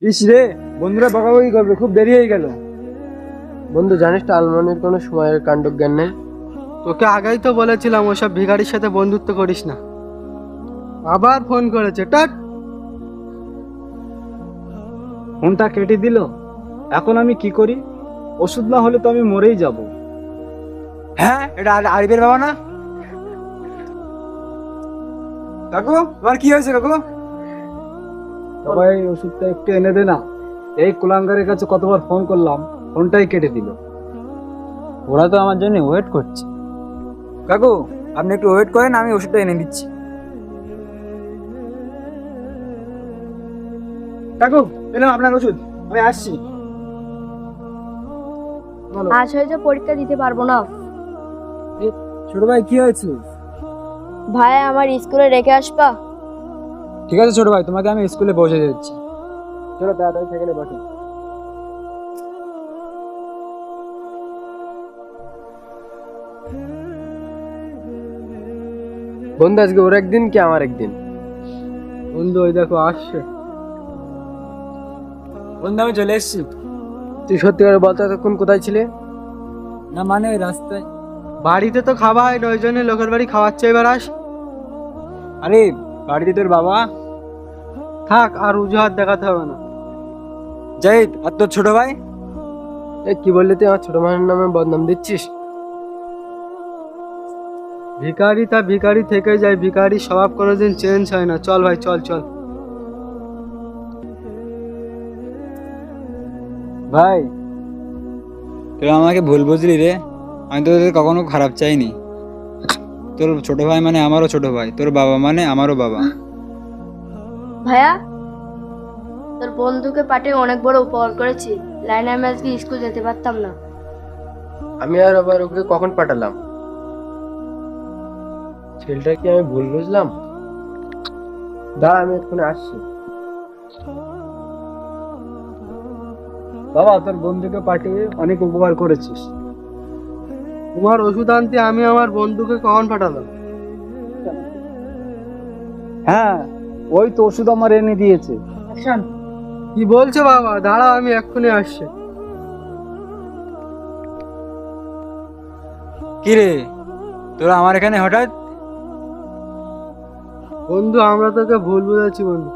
ইস রে, বন্ধুরা বকাবকি করবে, খুব দেরি হয়ে গেল। বন্ধু জানিস তো আলমানের কোনো সময়ের কাণ্ডজ্ঞান নেই। তোকে আগেই তো বলেছিলাম ওসব ভিখারির সাথে বন্ধুত্ব করিস না। আবার ফোন করেছে টাট। ফোনটা কেটে দিল। এখন আমি কি করি? ওষুধ না হলে তো আমি মরেই যাব। হ্যাঁ, এটা আরিফের বাবা না? কাকু, তোমার কি হয়েছে কাকু? সবাই ওষুধটা একটু এনে দে না। এই কুলাঙ্গারের কাছে কতবার ফোন করলাম, ফোনটাই কেটে দিল। ওরা তো আমার জন্য ওয়েট করছে। কাকু, আপনি একটু ওয়েট করেন, আমি ওষুধটা এনে দিচ্ছি। কাকু, এলাম আপনার ওষুধ, আমি আসছি। আজ হয়তো পরীক্ষা দিতে পারবো না। ছোট ভাই, কি হয়েছে? ভাই আমার স্কুলে রেখে আসবা? ঠিক আছে ছোট ভাই, তোমাকে আমি স্কুলে পৌঁছে দিচ্ছি। চলো তাড়াতাড়ি সাইকেলে বসো। বন্ধু আজকে ওর একদিন কি আমার একদিন। বন্ধু ওই দেখো আসছে। বন্ধু, আমি চলে এসেছি। তুই সত্যি করে বলতো এতক্ষণ কোথায় ছিলে? না মানে ওই রাস্তায়। বাড়িতে তো খাওয়া হয় না, ওই জন্য লোকের বাড়ি খাওয়াচ্ছে। এবার আস। আরে, বাড়িতে তোর বাবা? থাক, আর অজুহাত দেখাতে হবে না। জাহিদ, আর তোর ছোট ভাই? এ কি বললি তুই আমার ছোট ভাইয়ের নামে বদনাম দিচ্ছিস? ভিখারি তা ভিখারি থেকে যায়, ভিখারি স্বভাব কোনোদিন চেঞ্জ হয় না। চল ভাই, চল চল। ভাই, তোরা আমাকে ভুল বুঝলি রে। আমি তো তোদের কখনো খারাপ চাইনি। তোর ছোট ভাই মানে আমারও ছোট ভাই, তোর বাবা মানে আমারও বাবা। ভাইয়া, তোর বন্ধুকে পাঠিয়ে অনেক বড় উপকার করেছি। লাইনে আমি আজকে স্কুল যেতে পারতাম না। আমি আর আবার ওকে কখন পাঠালাম? ছেলেটা কি আমি ভুল বুঝলাম? দাঁড়া, আমি এক্ষুনি আসছি। বাবা, তোর বন্ধুকে পাঠিয়ে অনেক উপকার করেছিস। তোমার ওষুধ আনতে আমি আমার বন্ধুকে কখন পাঠালাম? হ্যাঁ, ওই তো ওষুধ আমার এনে দিয়েছে। কি বলছো বাবা? দাঁড়াও, আমি এক্ষুনি আসছি। কি রে, তোরা আমার এখানে হঠাৎ? বন্ধু আমরা তোকে ভুল বুঝেছি বন্ধু।